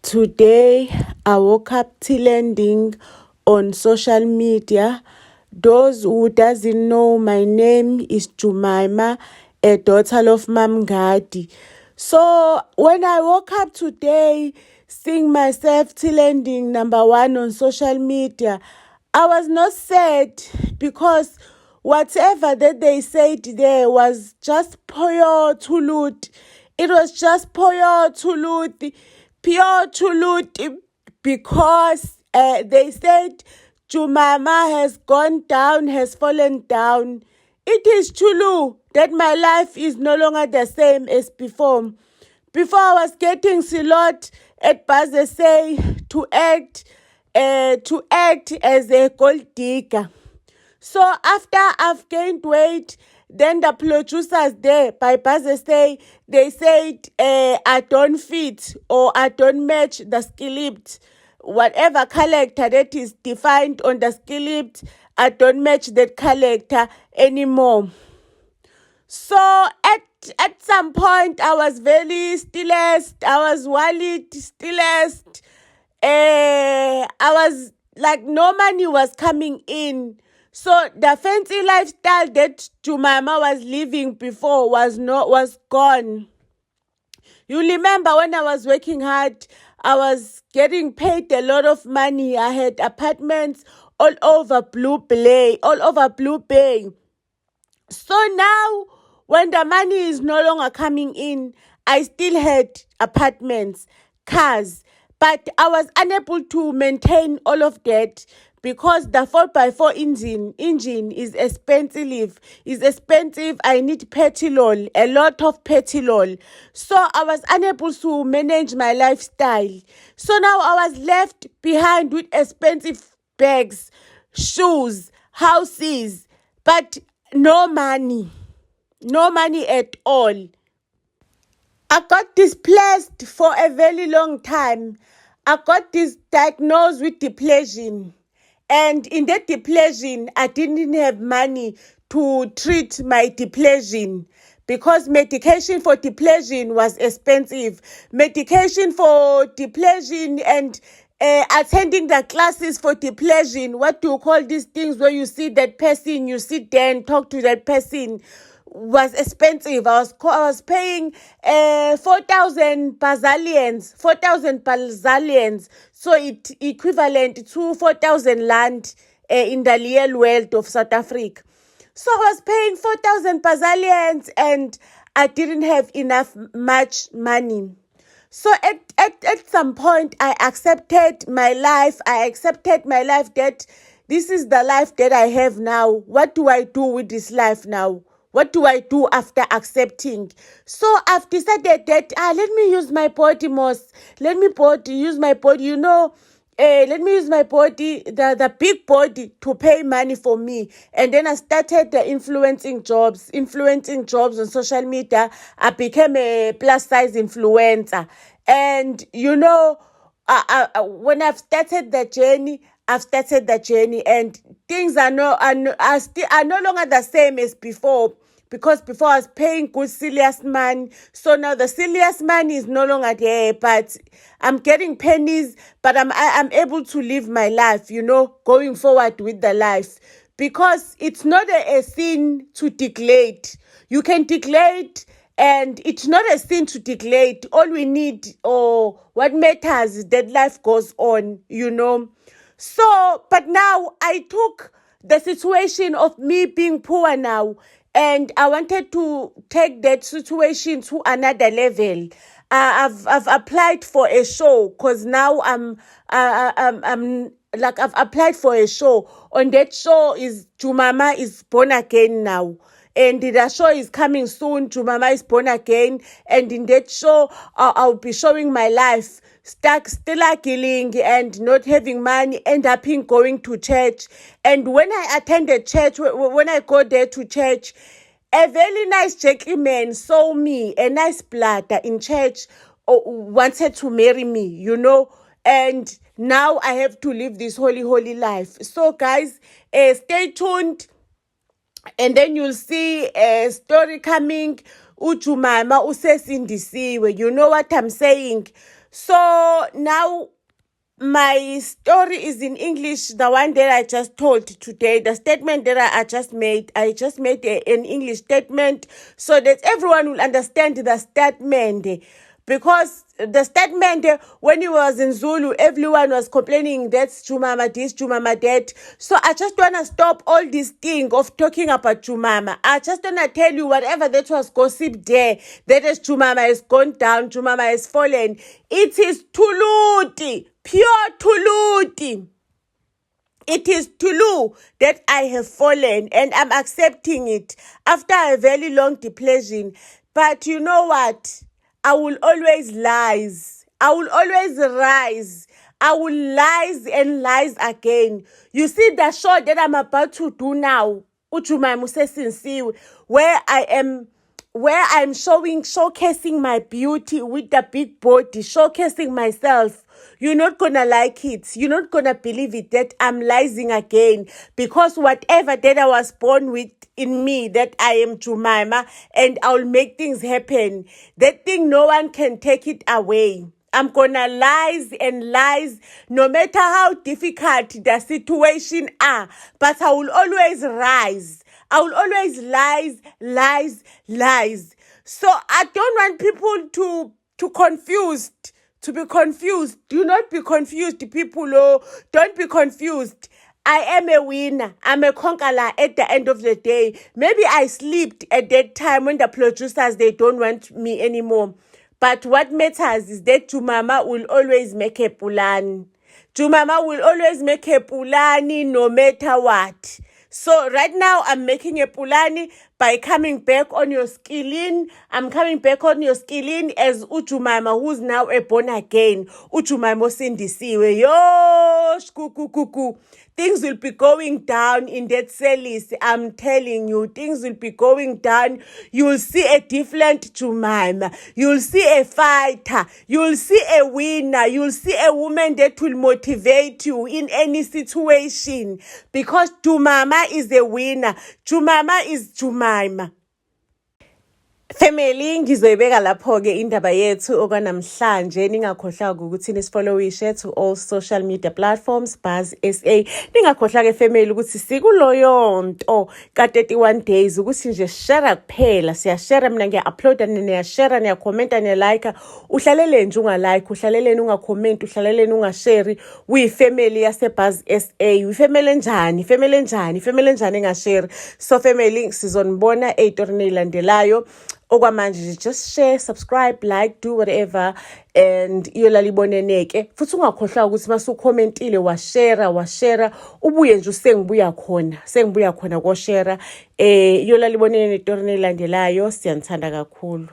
Today, I woke up trending on social media. Those who doesn't know, my name is Jumaima, a daughter of Mamgadi. So when I woke up today, seeing myself trending #1 on social media, I was not sad because whatever that they said there was just pure tulut. It was just pure tulut. Pure Chuluti, because they said Jumama has gone down, has fallen down. It is Chulu that my life is no longer the same as before. Before I was getting silot at Bazese to act as a gold digger. So after I've gained weight, then the producers there by Bazese, they said I don't fit or I don't match the script. Whatever character that is defined on the script, I don't match that character anymore. So at some point, I was very stressed. I was worried, stressed. I was like, no money was coming in. So the fancy lifestyle that Jumama was living before was gone. You remember when I was working hard, I was getting paid a lot of money. I had apartments all over Blue Bay. So now, when the money is no longer coming in, I still had apartments, cars, but I was unable to maintain all of that because the 4x4 engine is expensive. I need petrol, a lot of petrol. So I was unable to manage my lifestyle. So now I was left behind with expensive bags, shoes, houses, but no money at all. I got displaced for a very long time. I got diagnosed with depression. And in that depression, I didn't have money to treat my depression because medication for depression was expensive. Medication for depression and attending the classes for depression, what do you call these things where you see that person, you sit there and talk to that person, was expensive. I was paying 4,000 Brazilians, so it equivalent to 4,000 rand in the real world of South Africa. So I was paying 4,000 Brazilians and I didn't have much money. So at some point, I accepted my life. That this is the life that I have now. What do I do with this life now? What do I do after accepting? So I've decided that let me use my body most. Let me use my body, let me use my body, the big body, to pay money for me. And then I started influencing jobs on social media. I became a plus size influencer. And when I've started the journey, and things are no longer the same as before. Because before I was paying good serious money, so now the serious money is no longer there. But I'm getting pennies, but I'm able to live my life, going forward with the life. Because it's not a sin to deglade. You can deglade, and it's not a sin to deglade. All we need, or what matters, is that life goes on, So, but now I took the situation of me being poor now, and I wanted to take that situation to another level. I've applied for a show because now I'm like, I've applied for a show. On that show is Jumama is born again now. And the show is coming soon. Jumama is born again. And in that show, I'll be showing my life. Still killing and not having money, end up in going to church. And when I attended church, when I go there to church, a very nice gentleman saw me, a nice blatter in church, wanted to marry me, and now I have to live this holy life. So guys, stay tuned. And then you'll see a story coming. Ujumama usesindisiwe. You know what I'm saying? So now my story is in English, the one that I just told today, the statement that I just made an English statement so that everyone will understand the statement. Because the statement, when he was in Zulu, everyone was complaining that's Chumama this, Chumama that. So I just want to stop all this thing of talking about Chumama. I just want to tell you whatever that was gossip there, that is Chumama has gone down, Chumama has fallen. It is Tuluti, pure Tuluti. It is Tulu that I have fallen, and I'm accepting it after a very long depression. But you know what? I will always lies. I will always rise. I will lies and lies again. You see the show that I'm about to do now, Uchuma Musesinsiwe, where I'm showcasing my beauty with the big body, showcasing myself. You're not gonna like it. You're not gonna believe it that I'm lying again. Because whatever that I was born with in me, that I am Jemima, and I'll make things happen. That thing, no one can take it away. I'm gonna lies and lies, no matter how difficult the situation are. But I will always rise. I will always lies. So I don't want people to be confused. Do not be confused, people. Oh, don't be confused. I am a winner. I'm a conqueror at the end of the day. Maybe I slept at that time when the producers, they don't want me anymore. But what matters is that Jumama will always make a pulani. Jumama will always make a pulani no matter what. So right now, I'm making a pulani by coming back on your skilling. I'm coming back on your skilling as Ujumama, who's now a born again. Ujumama Sindisiwe. Yo, kuku. Things will be going down in that service. I'm telling you, things will be going down. You'll see a different Jumama. You'll see a fighter. You'll see a winner. You'll see a woman that will motivate you in any situation. Because Jumama is a winner. Jumama is Jumima. Family, ngizoyibeka lapho-ke indaba yethu okwanamhlanje. Ningakhohlwa ukuthi nisfollowishe to all social media platforms, Buzz SA. Ningakhohlwa-ke family ukuthi sikuloyo nto ka-31 days ukuthi nje share kuphela. Siyashare, mina ngiya-uploada, niyashare, niyakhomenta, niyalike. Uhlalele nje ungalike, uhlalele ungakhomenti, uhlalele ungashare. Uyifamily yase-Buzz SA. Uyifamily enjani? Family enjani engashare? So family, sizonibona ey'torini ey'landelayo. Okwamanje, just share, subscribe, like, do whatever, and iyolaliboneneke. Futhi ungakhohlwa ukuthi masukhomentile washare ubuye nje sengibuya khona ko share. Iyolalibonene etorini elandelayo. Siyanithanda kakhulu.